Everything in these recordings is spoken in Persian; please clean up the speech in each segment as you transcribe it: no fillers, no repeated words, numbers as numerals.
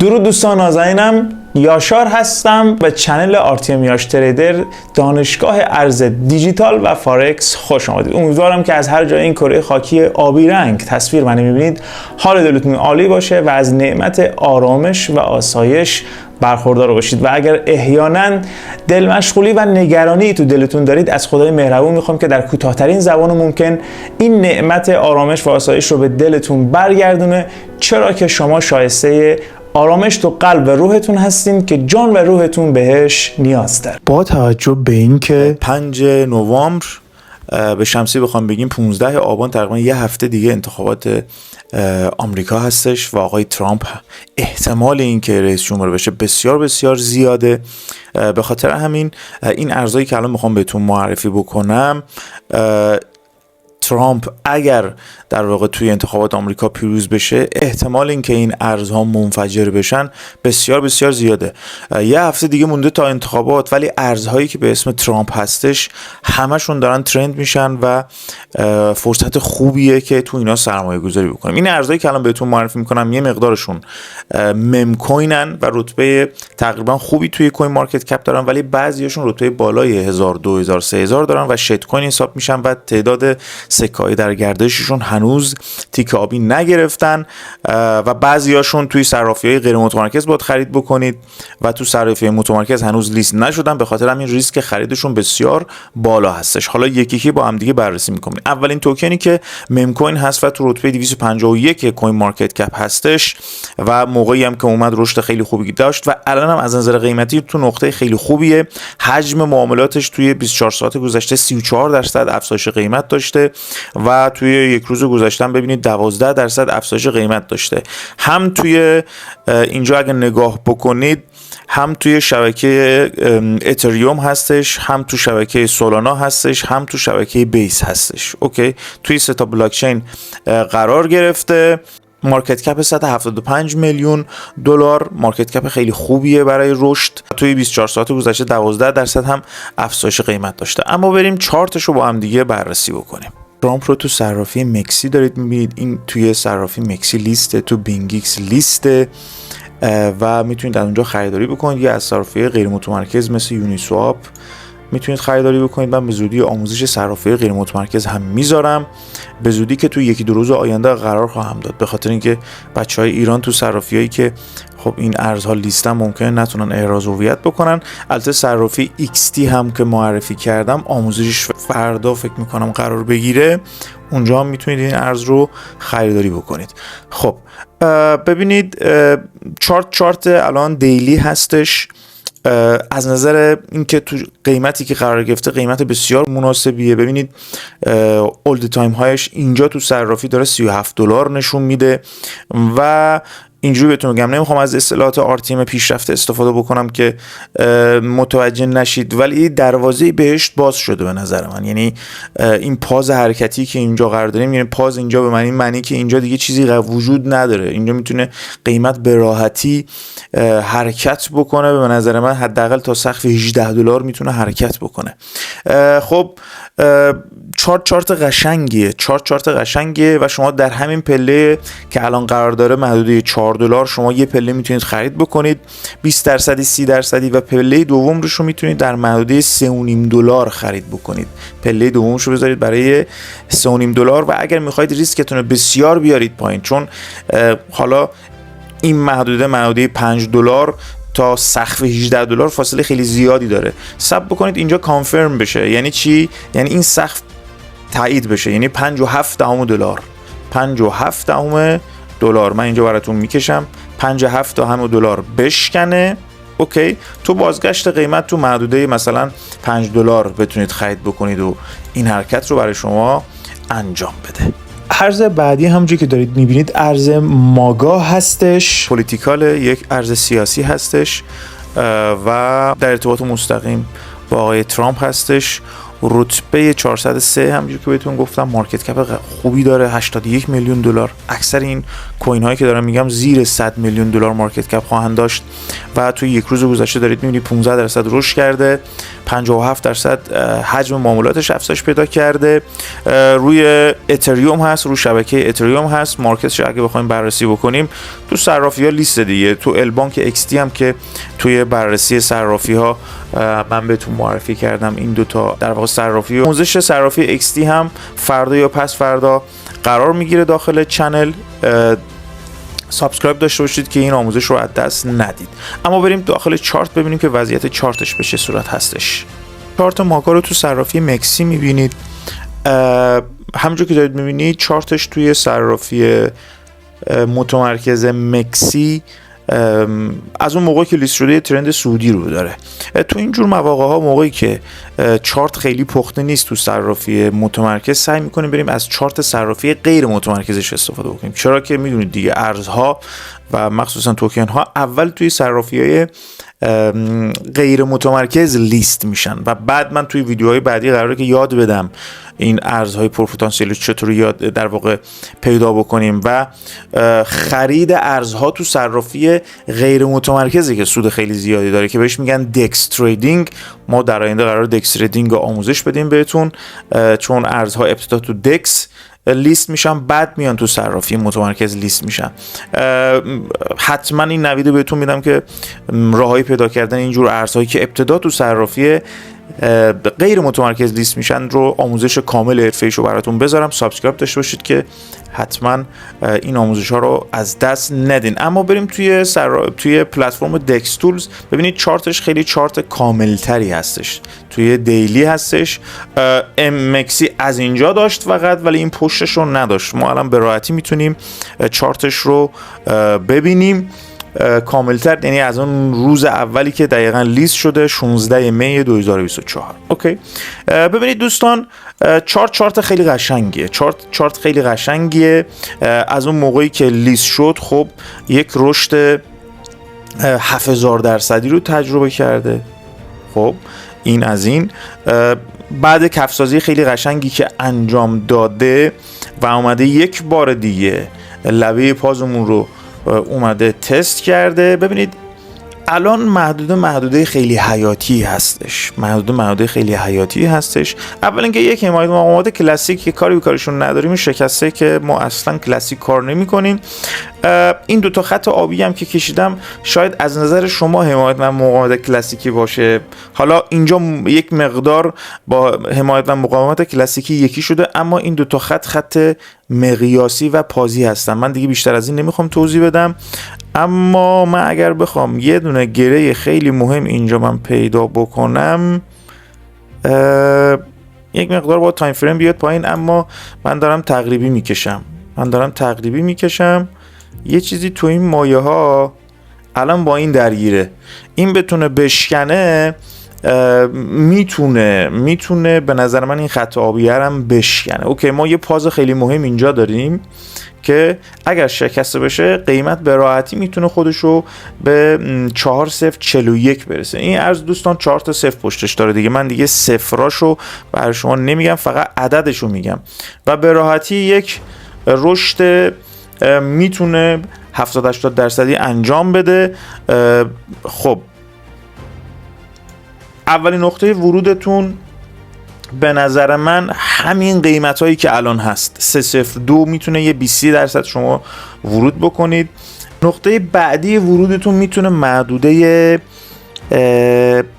درود دوستان نازنینم، یاشار هستم و چنل آرتیم یاش تریدر دانشگاه ارز دیجیتال و فارکس خوش آمدید. امیدوارم که از هر جای این کره خاکی آبی رنگ تصویر من میبینید حال دلتون عالی باشه و از نعمت آرامش و آسایش برخوردار باشید. و اگر احیانا دل مشغولی و نگرانی تو دلتون دارید، از خدای مهربون میخوام که در کوتاه‌ترین زمان ممکن این نعمت آرامش و آسایش رو به دلتون برگردونه، چرا که شما شایسته آرامش تو قلب و روحتون هستین که جان و روحتون بهش نیاز داره. با توجه به اینکه 5 نوامبر به شمسی بخوام بگیم 15 آبان تقریبا یه هفته دیگه انتخابات آمریکا هستش و آقای ترامپ احتمال اینکه رئیس جمهور بشه بسیار بسیار زیاده. به خاطر همین این ارزایی که الان میخوام بهتون معرفی بکنم، ترامپ اگر در واقع توی انتخابات آمریکا پیروز بشه، احتمال اینکه این ارزها منفجر بشن بسیار بسیار زیاده. یه هفته دیگه مونده تا انتخابات، ولی ارزهایی که به اسم ترامپ هستش همشون دارن ترند میشن و فرصت خوبیه که تو اینا سرمایه گذاری بکنیم. این ارزهایی که الان بهتون معرفی میکنم یه مقدارشون مم کوینن و رتبه تقریبا خوبی توی کوین مارکت کپ دارن، ولی بعضیاشون رتبه بالای 1000 2000 3000 دارن و شیت کوین حساب میشن و تعداد سکه‌های در گردششون هنوز تیک آبی نگرفتن و بعضیاشون توی صرافی‌های غیر متمرکز باید خرید بکنید و تو صرافی‌های متمرکز هنوز لیست نشدن، به خاطر همین ریسک خریدشون بسیار بالا هستش. حالا یکی یکی با هم دیگه بررسی می‌کنیم. اولین توکنی که مم کوین هست و تو رتبه 251 کوین مارکت کپ هستش و موقعی هم که اومد رشد خیلی خوبی داشت و الان هم از نظر قیمتی تو نقطه خیلی خوبیه. حجم معاملاتش توی 24 ساعت گذشته 34% افزایش قیمت داشته و توی یک روز گذشته ببینید 12% افزایش قیمت داشته. هم توی اینجا اگه نگاه بکنید، هم توی شبکه اتریوم هستش، هم تو شبکه سولانا هستش، هم تو شبکه بیس هستش. اوکی، توی سه تا بلاک چین قرار گرفته. مارکت کپ 175 میلیون دلار، مارکت کپ خیلی خوبیه برای رشد. توی 24 ساعت گذشته 12% هم افزایش قیمت داشته. اما بریم چارتش رو با هم دیگه بررسی بکنیم. ترامپ رو تو صرافی مکسی دارید میبینید، این توی صرافی مکسی لیسته، تو بینگیکس لیسته و میتونید از اونجا خریداری بکنید، یا از صرافی غیر متمرکز مثل یونی سواپ میتونید خریداری بکنید. من به زودی آموزش صرافی غیر متمرکز هم میذارم، به زودی که تو یکی دو روز آینده قرار خواهم داد، به خاطر اینکه بچهای ایران تو صرافیایی که خب این ارزها لیستن ممکنه نتونن احراز هویت بکنن. البته صرافی XT هم که معرفی کردم آموزشش فردا فکر میکنم قرار بگیره، اونجا هم میتونید این ارز رو خریداری بکنید. خب ببینید چارت الان دیلی هستش. از نظر اینکه تو قیمتی که قرار گرفته قیمت بسیار مناسبیه. ببینید اولد تایم هایش اینجا تو صرافی داره 37 دلار نشون میده و اینجوری بهتون میگم، نمیخوام از اصطلاحات آرتیم پیشرفته استفاده بکنم که متوجه نشید، ولی دروازه بهشت باز شده به نظر من. یعنی این پاز حرکتی که اینجا قرار داریم، یعنی پاز اینجا به معنی که اینجا دیگه چیزی وجود نداره، اینجا میتونه قیمت به راحتی حرکت بکنه. به نظر من حداقل تا سقف 18 دلار میتونه حرکت بکنه. خب چارت قشنگیه و شما در همین پله که الان قرار داره محدوده 4 دلار شما یه پله میتونید خرید بکنید، 20% 30% و پله دوم رو میتونید در محدوده 3.5 دلار خرید بکنید. پله دومش رو بذارید برای 3.5 دلار و اگر میخواید ریسکتون رو بسیار بیارید پایین، چون حالا این محدوده 5 دلار تا سقف 18 دلار فاصله خیلی زیادی داره. صبر بکنید اینجا کانفرم بشه. یعنی چی؟ یعنی این سقف تایید بشه، یعنی 57 دلار. 57 دلار من اینجا براتون میکشم، 57 دلار بشکنه. اوکی، تو بازگشت قیمت تو محدوده مثلا 5 دلار بتونید خرید بکنید و این حرکت رو برای شما انجام بده. ارز بعدی همونجوری که دارید میبینید ارز ماگا هستش. پولیتیکال، یک ارز سیاسی هستش و در ارتباط مستقیم با آقای ترامپ هستش. رتبه 403 همونجوری که بهتون گفتم مارکت کپ خوبی داره، 81 میلیون دلار. اکثر این کوین هایی که دارم میگم زیر 100 میلیون دلار مارکت کپ خواهند داشت و توی یک روز گذشته دارید میبینید 15% رشد کرده، 57% حجم معاملاتش افزایش پیدا کرده. روی اتریوم هست، روی شبکه اتریوم هست. مارکتش اگه بخوایم بررسی بکنیم تو صرافی‌ها لیست دیگه، تو البانک ایکس تی هم که توی بررسی صرافی‌ها من بهتون معرفی کردم، این دوتا در واقع صرافی و آموزش صرافی ایکس تی هم فردا یا پس فردا قرار میگیره داخل چنل. سابسکرایب داشته باشید که این آموزش رو از دست ندید. اما بریم داخل چارت ببینیم که وضعیت چارتش به چه صورت هستش. چارت ماکا رو تو صرافی مکسی میبینید. همونجور که دارید میبینید چارتش توی صرافی متمرکز مکسی از اون موقع که لیست شده ترند سعودی رو داره. تو اینجور مواقع ها موقعی که چارت خیلی پخته نیست تو صرافی متمرکز، سعی میکنیم بریم از چارت صرافی غیر متمرکزش استفاده بکنیم، چرا که میدونید دیگه ارزها و مخصوصا توکن ها اول توی صرافی های غیر متمرکز لیست میشن و بعد من توی ویدیوهای بعدی قراره که یاد بدم این ارزهای پرپتانسیل چطوری یاد در واقع پیدا بکنیم و خرید ارزها تو صرافی غیر متمرکزی که سود خیلی زیادی داره که بهش میگن دکس تریدینگ. ما در آینده قرار دکس تریدینگ رو آموزش بدیم بهتون، چون ارزها ابتدا تو دکس لیست میشن بعد میان تو صرافی متمرکز لیست میشن. حتما این نویدو بهتون میدم که راههای پیدا کردن اینجور ارزهایی که ابتدا تو صرافی غیر متمرکز لیست میشن رو آموزش کامل حرفه‌ایش رو براتون بذارم. سابسکرایب داشته باشید که حتما این آموزش ها رو از دست ندین. اما بریم توی پلتفرم دکس تولز ببینید چارتش خیلی چارت کاملتری هستش، توی دیلی هستش. MXC از اینجا داشت فقط، ولی این پشتش رو نداشت. ما الان به راحتی میتونیم چارتش رو ببینیم کاملتر، یعنی از اون روز اولی که دقیقاً لیست شده 16 می 2024. اوکی، ببینید دوستان چارت خیلی قشنگیه. چارت خیلی قشنگیه. از اون موقعی که لیست شد خب یک رشد 7000% رو تجربه کرده. خب این از این. بعد کفسازی خیلی قشنگی که انجام داده و اومده یک بار دیگه لبه پازمون رو اومده تست کرده. ببینید الان محدوده خیلی حیاتی هستش. اول اینکه یک حمایت مقامات کلاسیک که کاری به کارشون نداریم، شکسته که ما اصلا کلاسیک کار نمی‌کنیم. این دوتا خط آبی هم که کشیدم شاید از نظر شما حمایت و مقاومت کلاسیکی باشه. حالا اینجا یک مقدار با حمایت و مقاومت کلاسیکی یکی شده، اما این دوتا خط مقیاسی و پازی هستن. من دیگه بیشتر از این نمیخوام توضیح بدم. اما من اگر بخوام یه دونه گره خیلی مهم اینجا من پیدا بکنم، یک مقدار با تایم فریم بیاد پایین، اما من دارم تقریبی میکشم. یه چیزی تو این مایه ها الان با این درگیره، این بتونه بشکنه، میتونه به نظر من این خط آبی هم بشکنه. اوکی، ما یه پاز خیلی مهم اینجا داریم که اگر شکسته بشه قیمت به راحتی میتونه خودشو به 4041 برسه. این ارز دوستان 4 تا 0 پشتش داره دیگه، من دیگه صفراشو برای شما نمیگم، فقط عددشو میگم و به راحتی یک رشد میتونه 70-80% انجام بده. خب اولین نقطه ورودتون به نظر من همین قیمت هایی که الان هست 302 میتونه یه 20% شما ورود بکنید. نقطه بعدی ورودتون میتونه محدوده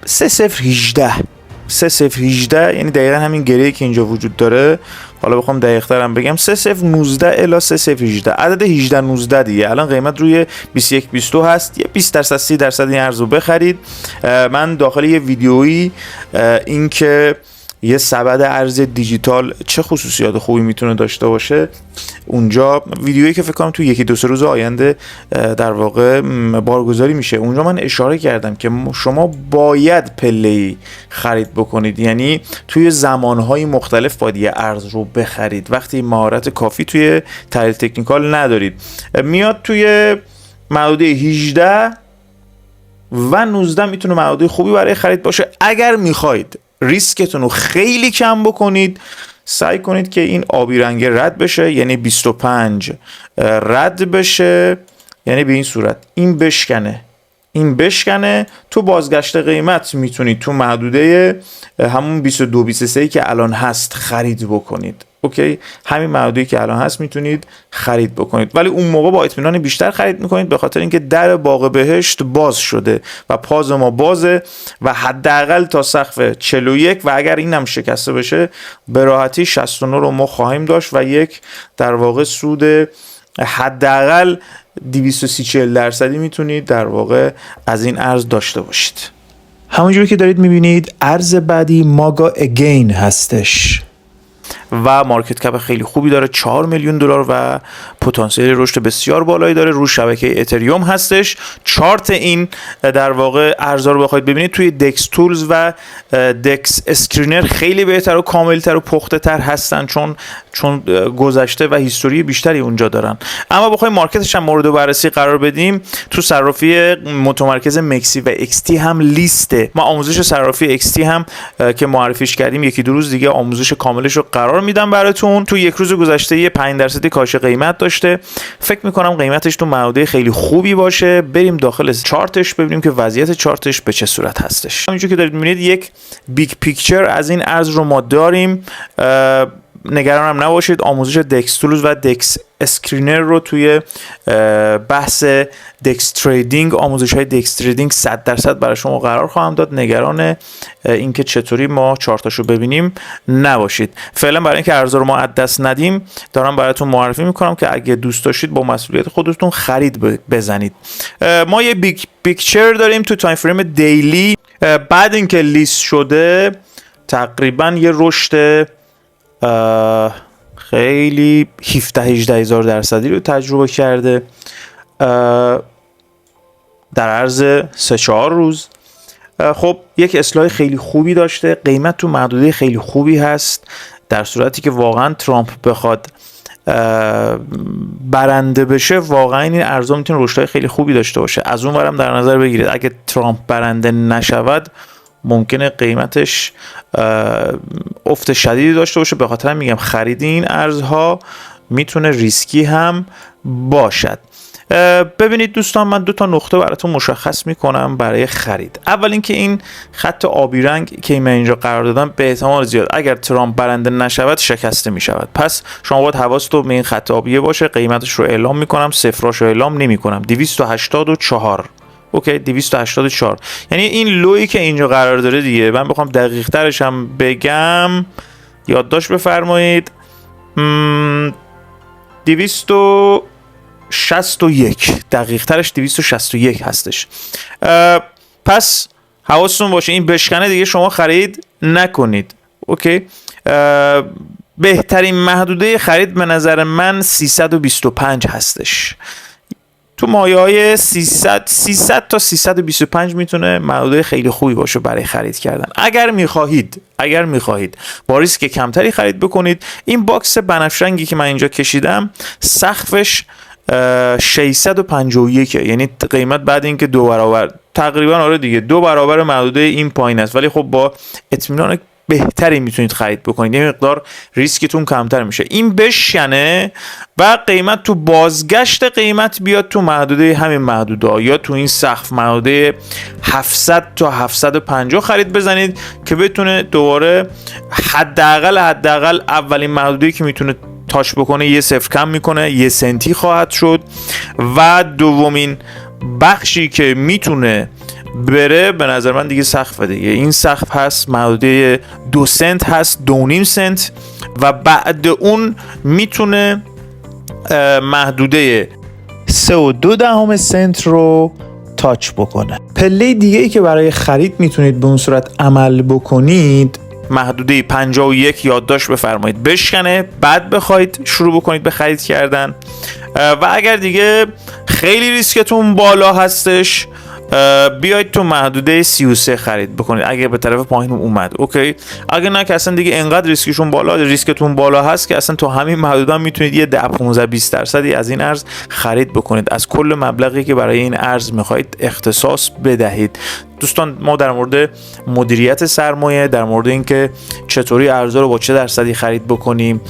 3018 یعنی دقیقا همین گره‌ای که اینجا وجود داره. حالا بخوام دقیق ترم بگم 3019 الی 3018 عدد 18-19 دیگه. الان قیمت روی 21-22 هست، یه 20% 30% این ارز رو بخرید. من داخل یه ویدیویی این که یه سبد ارز دیجیتال چه خصوصیات خوبی میتونه داشته باشه، اونجا ویدیویی که فکر کنم تو 1-2 روز آینده در واقع بارگذاری میشه، اونجا من اشاره کردم که شما باید پله‌ای خرید بکنید، یعنی توی زمانهای مختلف باید یه ارز رو بخرید وقتی مهارت کافی توی تحلیل تکنیکال ندارید. میاد توی محدوده 18 و 19 میتونه محدوده خوبی برای خرید باشه اگر میخواید ریسکتون رو خیلی کم بکنید، سعی کنید که این آبی رنگ رد بشه، یعنی 25 رد بشه، یعنی به این صورت این بشکنه. تو بازگشت قیمت میتونید تو محدوده همون 22 23 که الان هست خرید بکنید. اوکی، همین محدوده‌ای که الان هست میتونید خرید بکنید، ولی اون موقع با اطمینان بیشتر خرید میکنید، به خاطر اینکه در باغ بهشت باز شده و پاز ما بازه و حداقل تا سقف 41 و اگر این هم شکسته بشه به راحتی 69 رو ما خواهیم داشت و یک در واقع سود حداقل 230-40% میتونید در واقع از این ارز داشته باشید. همونجوری که دارید میبینید ارز بعدی ماگا اگین هستش و مارکت کپ خیلی خوبی داره، 4 میلیون دلار و پتانسیل رشد بسیار بالایی داره. رو شبکه اتریوم هستش. چارت این در واقع ارزها رو بخواید ببینید توی دکس تولز و دکس اسکرینر خیلی بهتر و کاملتر و پخته تر هستن، چون گذشته و هیستوری بیشتری اونجا دارن. اما بخوایم مارکتش هم مورد بررسی قرار بدیم، تو صرافی متمرکز مکسی و XT هم لیسته. ما آموزش صرافی XT هم که معرفیش کردیم یکی دو روز دیگه آموزش کاملش رو قرار میدم براتون. تو یک روز گذشته یه 5% کاهش قیمت داشته. فکر میکنم قیمتش تو معادله خیلی خوبی باشه. بریم داخل چارتش ببینیم که وضعیت چارتش به چه صورت هستش. همونجوری که دارید میبینید یک بیگ پیکچر از این ارز رو ما داریم. نگران هم نباشید، آموزش دکس تولز و دکس اسکرینر رو توی بحث دکس تریدینگ، آموزش های دکس تریدینگ 100% برای شما قرار خواهم داد. نگران اینکه چطوری ما چارتاشو ببینیم نباشید. فعلا برای اینکه ارزها رو ما از دست ندیم دارم براتون معرفی میکنم که اگه دوست داشتید با مسئولیت خودتون خرید بزنید. ما یه بیگ پیکچر داریم تو تایم فریم دیلی. بعد اینکه لیست شده تقریبا یه رشد خیلی 17-18,000% رو تجربه کرده در عرض 3-4 روز. خب یک اصلاح خیلی خوبی داشته، قیمت تو محدوده خیلی خوبی هست. در صورتی که واقعا ترامپ بخواد برنده بشه، واقعا این ارزها میتونه رشدهای خیلی خوبی داشته باشه. از اون ورم در نظر بگیرید اگه ترامپ برنده نشود ممکنه قیمتش افت شدیدی داشته باشه. به خاطر میگم خرید این ارزها میتونه ریسکی هم باشد. ببینید دوستان، من 2 نقطه براتون مشخص میکنم برای خرید. اول اینکه این خط آبی رنگ که من اینجا قرار دادم به احتمال زیاد اگر ترامپ برنده نشود شکسته میشود. پس شما باید حواستون به این خط آبیه باشه. قیمتش رو اعلام میکنم، صفراش رو اعلام نمیکنم. 284. اوکی، 284. یعنی این لویی که اینجا قرار داره دیگه. من بخوام دقیق ترش هم بگم، یادداشت بفرمایید، 261 دقیق ترش 261 هستش. پس حواستون باشه این بشکنه دیگه شما خرید نکنید. اوکی، بهترین محدوده خرید به نظر من 325 هستش. تو مایه‌های 300 تا 325 میتونه محدوده خیلی خوبی باشه برای خرید کردن. اگر میخواهید با ریسک کمتری خرید بکنید، این باکس بنفش رنگی که من اینجا کشیدم سقفش 651، یعنی قیمت بعد اینکه 2 برابر تقریبا، آره دیگه 2 برابر محدوده این پایین است، ولی خب با اطمینان بهتری میتونید خرید بکنید. یه مقدار ریسکتون کمتر میشه. این بشکنه و قیمت تو بازگشت قیمت بیاد تو محدوده همین محدوده یا تو این سقف محدوده 700 تا 750 خرید بزنید که بتونه دوباره حداقل اولین محدوده‌ای که میتونه تاچ بکنه یه صفر کم میکنه، 1 سنتی خواهد شد و دومین بخشی که میتونه بره به نظر من دیگه سقف دیگه. این سقف هست محدوده 2 سنت هست، 2.5 سنت و بعد اون میتونه محدوده 3.2 سنت رو تاچ بکنه. پله دیگه ای که برای خرید میتونید به اون صورت عمل بکنید، محدوده 51 یادداشت بفرمایید بشکنه، بعد بخواید شروع بکنید به خرید کردن. و اگر دیگه خیلی ریسکتون بالا هستش بیاید تو محدوده 33 خرید بکنید اگه به طرف پایین اومد. اوکی، اگه نه که اصلا دیگه انقدر ریسکتون بالا هست که اصلا تو همین محدوده میتونید یه 10 15 20% از این ارز خرید بکنید از کل مبلغی که برای این ارز میخواید اختصاص بدهید. دوستان، ما در مورد مدیریت سرمایه، در مورد اینکه چطوری ارزها رو با چه درصدی خرید بکنیم،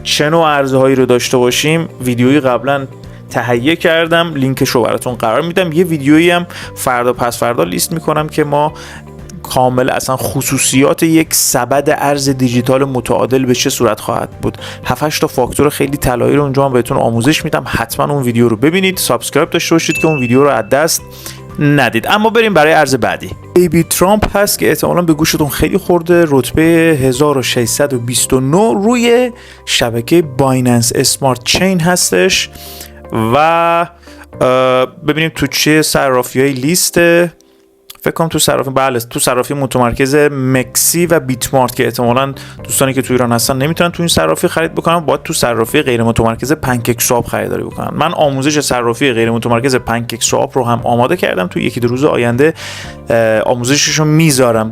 چه نوع ارزهایی رو داشته باشیم، ویدیویی قبلا تهیه کردم، لینکش رو براتون قرار میدم. یه ویدیویی هم فردا پس فردا لیست میکنم که ما کامل اصلا خصوصیات یک سبد ارز دیجیتال متعادل به چه صورت خواهد بود، 7-8 تا فاکتور خیلی طلایی رو اونجا هم بهتون آموزش میدم. حتما اون ویدیو رو ببینید، سابسکرایب داشته باشید که اون ویدیو رو از دست ندید. اما بریم برای ارز بعدی. بیبی ترامپ هست که احتمالاً به گوشتون خیلی خورده. رتبه 1629 روی شبکه بایننس اسمارت چین هستش و ببینیم تو چه صرافی‌های لیسته. فکر کنم تو صرافی متمرکز مکسی و بیت مارت که احتمالاً دوستانی که تو ایران هستن نمیتونن تو این صرافی خرید بکنن، باید تو صرافی غیر متمرکز پنکیک سواب خریداری بکنن. من آموزش صرافی غیر متمرکز پنکیک سواب رو هم آماده کردم، تو 1-2 روز آینده آموزشش رو میذارم.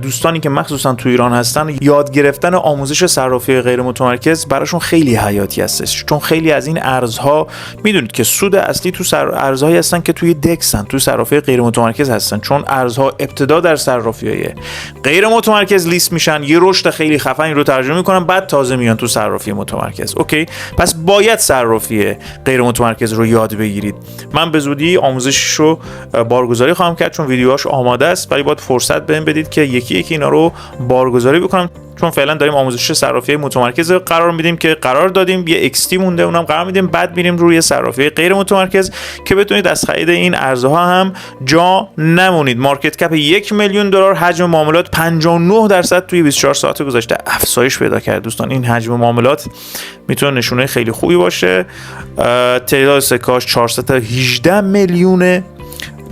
دوستانی که مخصوصا تو ایران هستن، یاد گرفتن آموزش صرافی غیر متمرکز براشون خیلی حیاتی هستش، چون خیلی از این ارزها میدونید که سود اصلی تو ارزهایی هستن که توی دکسن، تو صرافی غیر متمرکز هستن، چون ارزها ابتدا در صرافی‌های غیر متمرکز لیست میشن، یه رشد خیلی خفنی رو ترجمه میکنن، بعد تازه میان تو صرافی متمرکز. اوکی، پس باید صرافی غیر متمرکز رو یاد بگیرید. من به زودی آموزشش رو بارگذاری خواهم کرد، چون ویدیوهاش آماده است، ولی باید فرصت بهم بدید که یکی یکی اینا رو بارگذاری بکنم، چون فعلا داریم آموزش صرافی متمرکز قرار میدیم که قرار دادیم، یه XT مونده اونم قرار میدیم، بعد میریم روی صرافی غیر متمرکز که بتونید از خرید این ارزها هم جا نمونید. مارکت کپ $1,000,000، حجم معاملات 59% توی 24 ساعت گذشته افزایش پیدا کرد. دوستان، این حجم معاملات میتونه نشونه خیلی خوبی باشه. تعداد سکه‌اش 418 میلیونه،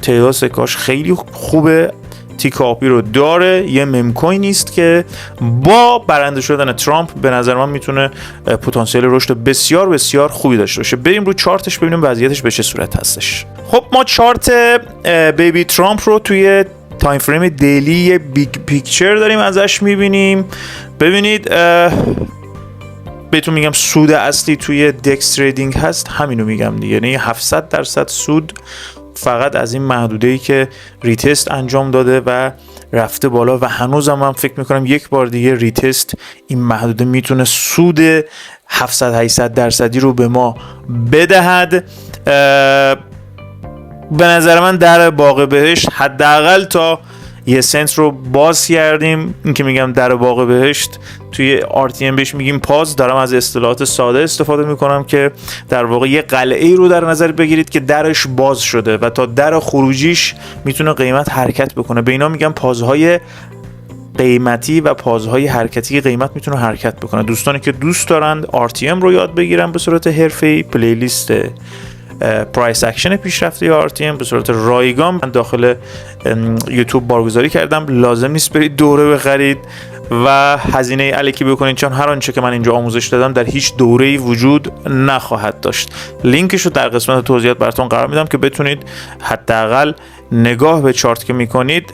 تعداد سکه‌اش خیلی خوبه، تیکاپی رو داره، یه مم کوین نیست که با برنده شدن ترامپ به نظر من میتونه پتانسیل رشد بسیار بسیار خوبی داشته باشه. بریم رو چارتش ببینیم وضعیتش به چه صورت هستش. خب ما چارت بیبی ترامپ رو توی تایم فریم دیلی بیگ پیکچر داریم ازش میبینیم. ببینید بهتون میگم سود اصلی توی دکس تریدینگ هست، همینو میگم دیگه، یعنی 700% سود فقط از این محدوده‌ای که ریتست انجام داده و رفته بالا و هنوزم من فکر میکنم یک بار دیگه ریتست این محدوده میتونه سود 700-800% رو به ما بدهد. به نظر من در باغ بهشت حداقل تا 1 سنت رو باز کردیم. این که میگم در باغ بهشت، توی RTM بهش میگیم پاز. دارم از اصطلاحات ساده استفاده میکنم که در واقع یه قلعه‌ای رو در نظر بگیرید که درش باز شده و تا در خروجیش میتونه قیمت حرکت بکنه. به اینا میگم پازهای قیمتی و پازهای حرکتی که قیمت میتونه حرکت بکنه. دوستانی که دوست دارند RTM رو یاد بگیرن به صورت حرفه‌ای، پلیلیست پرایس اکشن پیشرفته RTM به صورت رایگان من داخل یوتیوب بارگذاری کردم. لازم نیست برید دوره بخرید و هزینه الکی بکنید، چون هر آنچه که من اینجا آموزش دادم در هیچ دوره‌ای وجود نخواهد داشت. لینکش رو در قسمت توضیحات براتون قرار میدم که بتونید حداقل نگاه به چارت که میکنید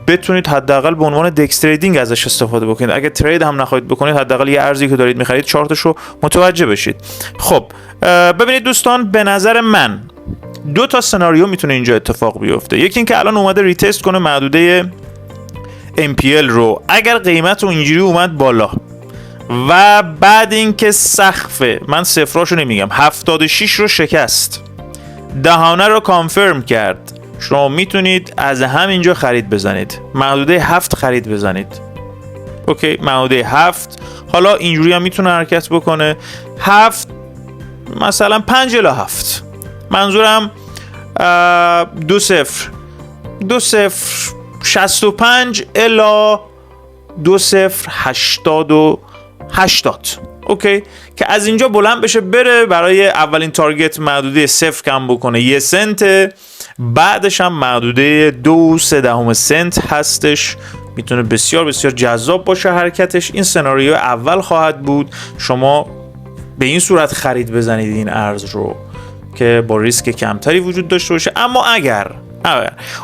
بتونید حداقل به عنوان دکس تریدینگ ازش استفاده بکنید. اگه ترید هم نخواهید بکنید، حداقل یه ارزی که دارید می‌خرید چارتش رو متوجه بشید. خب ببینید دوستان، به نظر من 2 تا سناریو میتونه اینجا اتفاق بیفته. یکی این که الان اومده ریتست کنه محدوده MPL رو، اگر قیمت رو اینجوری اومد بالا و بعد اینکه سقف، من صفراشو نمیگم، 76 رو شکست، دهانه رو کانفرم کرد، شما میتونید از همینجا خرید بزنید، محدوده 7 خرید بزنید. اوکی، محدوده 7 حالا اینجوری هم میتونه حرکت بکنه، 7 مثلا 5 الی 7، منظورم 2065 الی 2080. اوکی، که از اینجا بلند بشه بره برای اولین تارگت محدوده 0 کم بکنه 1 سنت، بعدش هم محدوده 2.3 سنت هستش. میتونه بسیار بسیار جذاب باشه حرکتش. این سناریو اول خواهد بود، شما به این صورت خرید بزنید این ارز رو که با ریسک کمتری وجود داشته باشه. اما اگر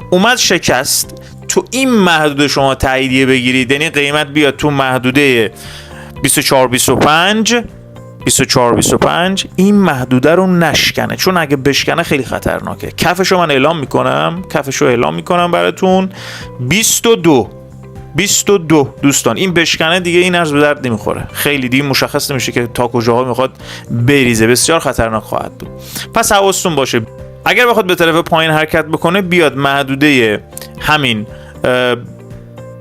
اومد شکست، تو این محدوده شما تاییدیه بگیرید، یعنی قیمت بیاد تو محدوده 24-25 این محدوده رو نشکنه، چون اگه بشکنه خیلی خطرناکه. کفشو من اعلام میکنم براتون 22 دوستان. این بشکنه دیگه این ارز به درد نمیخوره، خیلی دیگه مشخص نمیشه که تا کجاها میخواد بریزه، بسیار خطرناک خواهد بود. پس حواستون باشه اگر بخواد به طرف پایین حرکت بکنه بیاد محدوده همین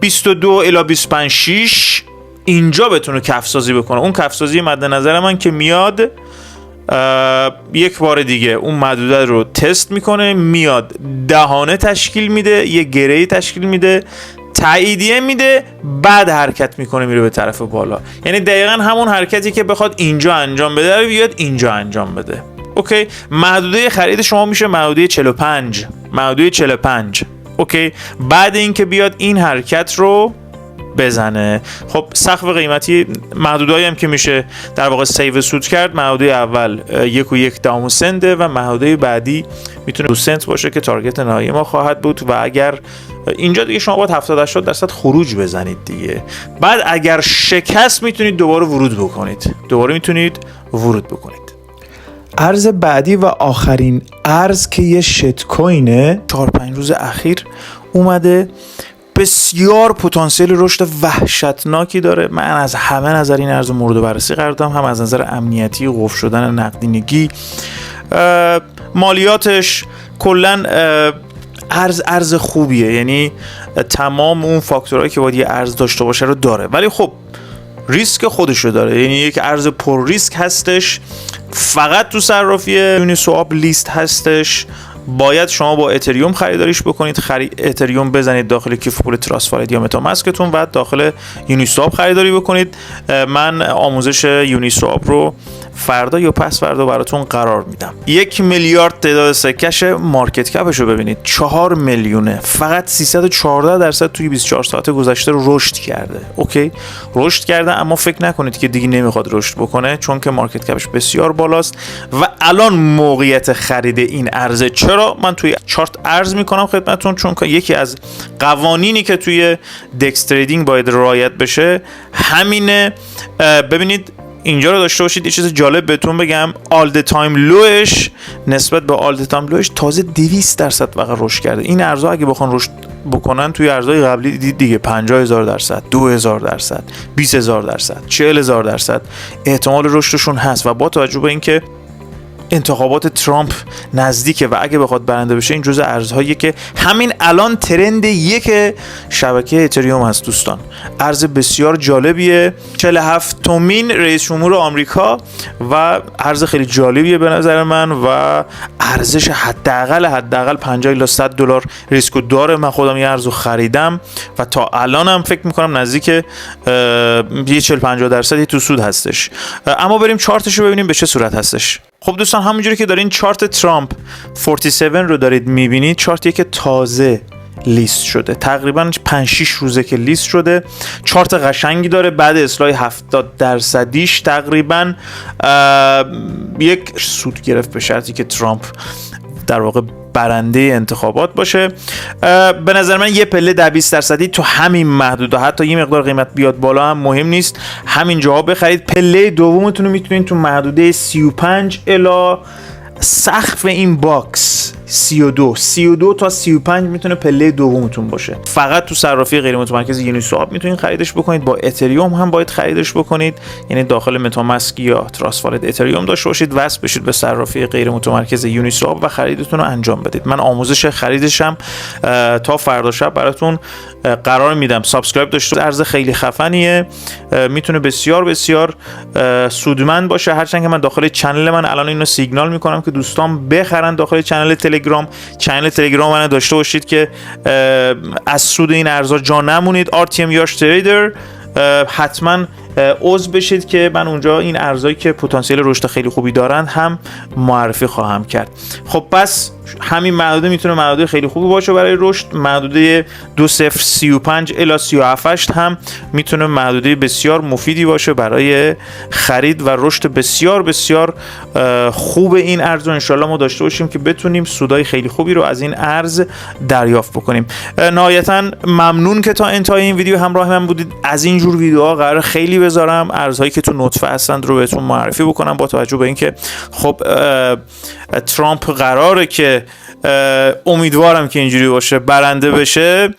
22 الی 25-6 اینجا بتونه کف سازی بکنه. اون کف سازی مد نظر من که میاد یک بار دیگه اون محدوده رو تست میکنه، میاد دهانه تشکیل میده، یه گره‌ای تشکیل میده، تاییدیه میده، بعد حرکت میکنه میره به طرف بالا. یعنی دقیقاً همون حرکتی که بخواد اینجا انجام بده رو بیاد اینجا انجام بده. اوکی، محدوده خرید شما میشه محدوده 45. اوکی، بعد اینکه بیاد این حرکت رو بزنه. خب سقف قیمتی محدودهایی هم که میشه در واقع سیو سود کرد، محدوده اول 1.1 سنته و محدوده بعدی میتونه 2 سنت باشه که تارگت نهایی ما خواهد بود. و اگر اینجا دیگه شما باید 70-80% خروج بزنید دیگه. بعد اگر شکست میتونید دوباره ورود بکنید. ارز بعدی و آخرین ارز که یه شت کوینه، 4-5 روز اخیر اومده، بسیار پتانسیل رشد وحشتناکی داره. من از همه نظر این ارز مورد بررسی قرار دادم، هم از نظر امنیتی، قفل شدن نقدینگی، مالیاتش، کلا ارز خوبیه. یعنی تمام اون فاکتورهایی که باید یه ارز داشته باشه رو داره، ولی خب ریسک خودشو داره. یعنی یک ارز پر ریسک هستش، فقط تو صرافی یونی سواب لیست هستش. باید شما با اتریوم خریداریش بکنید، اتریوم بزنید داخل کیف پول تراسفالت یا متاماسکتون و داخل یونی سواب خریداری بکنید. من آموزش یونی سواب رو فردا یا پس فردا براتون قرار میدم. 1 میلیارد تعداد سکش، مارکت کپش رو ببینید 4 میلیونه، فقط 314% توی 24 ساعت گذشته رو رشد کرده. اوکی، رشد کرده، اما فکر نکنید که دیگه نمیخواد رشد بکنه، چون که مارکت کپش بسیار بالاست و الان موقعیت خرید این ارزه. چرا من توی چارت عرض میکنم خدمتتون؟ چون که یکی از قوانینی که توی دکس تریدینگ باید رعایت بشه همینه. ببینید اینجا رو داشته باشید. یه چیز جالب بهتون بگم، آل تایم لوش نسبت به آل تایم لوش تازه 200% فقط رشد کرده. این ارزها اگه بخوان رشد بکنن توی ارزهای قبلی دید دیگه 50,000%، 2,000%، 20,000%، 40,000% احتمال رشدشون هست. و با توجه به اینکه انتخابات ترامپ نزدیکه و اگه بخواد برنده بشه، این جزء ارزهاییه که همین الان ترند یک شبکه اتریوم هست دوستان. ارز بسیار جالبیه، 47مین رئیس جمهور آمریکا و ارز خیلی جالبیه به نظر من و ارزش حداقل 50 الی 100 دلار ریسکو داره. من خودم این ارزو خریدم و تا الانم فکر میکنم نزدیک یه 40-50% تو سود هستش. اما بریم چارتش رو ببینیم به چه صورت هستش. خب دوستان، همونجوری که دارین چارت ترامپ 47 رو دارید میبینید، چارتیه که تازه لیست شده، تقریبا 5-6 روزه که لیست شده. چارت قشنگی داره، بعد اصلاح 70% تقریبا یک سود گرفت به شرطی که ترامپ در واقع برنده انتخابات باشه. به نظر من یه پله 10-20% تو همین محدوده، حتی یه مقدار قیمت بیاد بالا هم مهم نیست، همین جاها بخرید. پله دومتون رو میتونید تو محدوده 35 الی سقف این باکس 32 تا 35 میتونه پله دومتون باشه. فقط تو صرافی غیر متمرکز یونی سواب میتونید خریدش بکنید. با اتریوم هم باید خریدش بکنید، یعنی داخل متاماسک یا تراسفالت اتریوم داشته باشید، وصل بشید به صرافی غیر متمرکز یونی سواب و خریدتون رو انجام بدید. من آموزش خریدش هم تا فردا شب براتون قرار میدم. سابسکرایب داشته، ارز خیلی خفنیه، میتونه بسیار بسیار سودمند باشه. هرچند که من داخل چنل من الان اینو سیگنال میکنم که دوستان بخرن داخل چنل تلگرام من داشته باشید که از سود این ارزها جا نمونید. RTM یاش تریدر حتما عضو بشید که من اونجا این ارزهایی که پتانسیل رشد خیلی خوبی دارن هم معرفی خواهم کرد. خب پس همین محدوده میتونه محدوده خیلی خوبی باشه برای رشد. محدوده 2035 الی 378 هم میتونه محدوده بسیار مفیدی باشه برای خرید و رشد بسیار بسیار خوب این ارز. ان شاءالله ما داشته باشیم که بتونیم سودای خیلی خوبی رو از این ارز دریافت بکنیم. نهایتا ممنون که تا انتهای این ویدیو همراه من بودید. از این جور ویدیوها قرار خیلی بذارم، ارزهایی که تو نطفه هستند رو بهتون معرفی بکنم، با توجه به اینکه خب ترامپ قراره که امیدوارم که اینجوری باشه برنده بشه،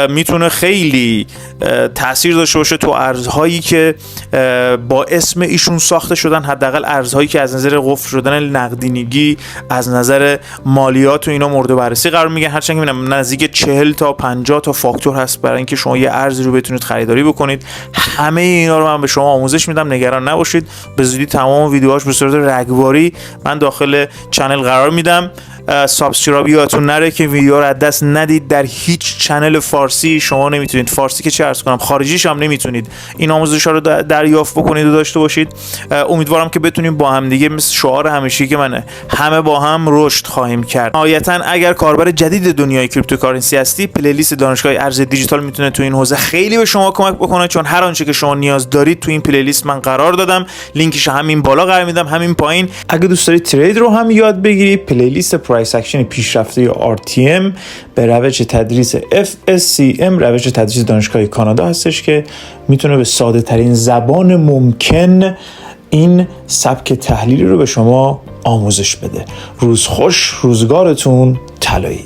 میتونه خیلی تأثیر داشته باشه تو ارزهایی که با اسم ایشون ساخته شدن، حداقل ارزهایی که از نظر قفل شدن نقدینگی، از نظر مالیات و اینا مورد بررسی قرار میگیرن. هرچند که میگم نزدیک 40 تا 50 تا فاکتور هست برای اینکه شما یه ارزی رو بتونید خریداری بکنید. همه اینا رو من به شما آموزش میدم، نگران نباشید. به زودی تمام ویدیوهاش به صورت رگباری من داخل چنل قرار میدم. سابسکرایب یادتون نره که ویدیو رو از دست ندید. در هیچ چنل فارسی شما نمیتونید، فارسی که چه عرض کنم، خارجیش هم نمیتونید این آموزش‌ها رو دریافت بکنید و داشته باشید. امیدوارم که بتونیم با هم دیگه، مثل شعار همیشگی که منه، همه با هم رشد خواهیم کرد. نهایتاً اگر کاربر جدید دنیای کریپتوکارنسی هستی، پلیلیست دانشگاه ارز دیجیتال میتونه تو این حوزه خیلی به شما کمک بکنه، چون هر آنچه که شما نیاز دارید تو این پلیلیست من قرار دادم. لینکش همین بالا قرار میدم، همین پایین. اگه دوست دارید ترید رو هم یاد بگیری، پلیلیست پرایس اکشن پیشرفته RTM به روش تدریس FSCM، روش تدریس دانشگاه کانادا هستش که میتونه به ساده ترین زبان ممکن این سبک تحلیلی رو به شما آموزش بده. روز خوش، روزگارتون طلایی.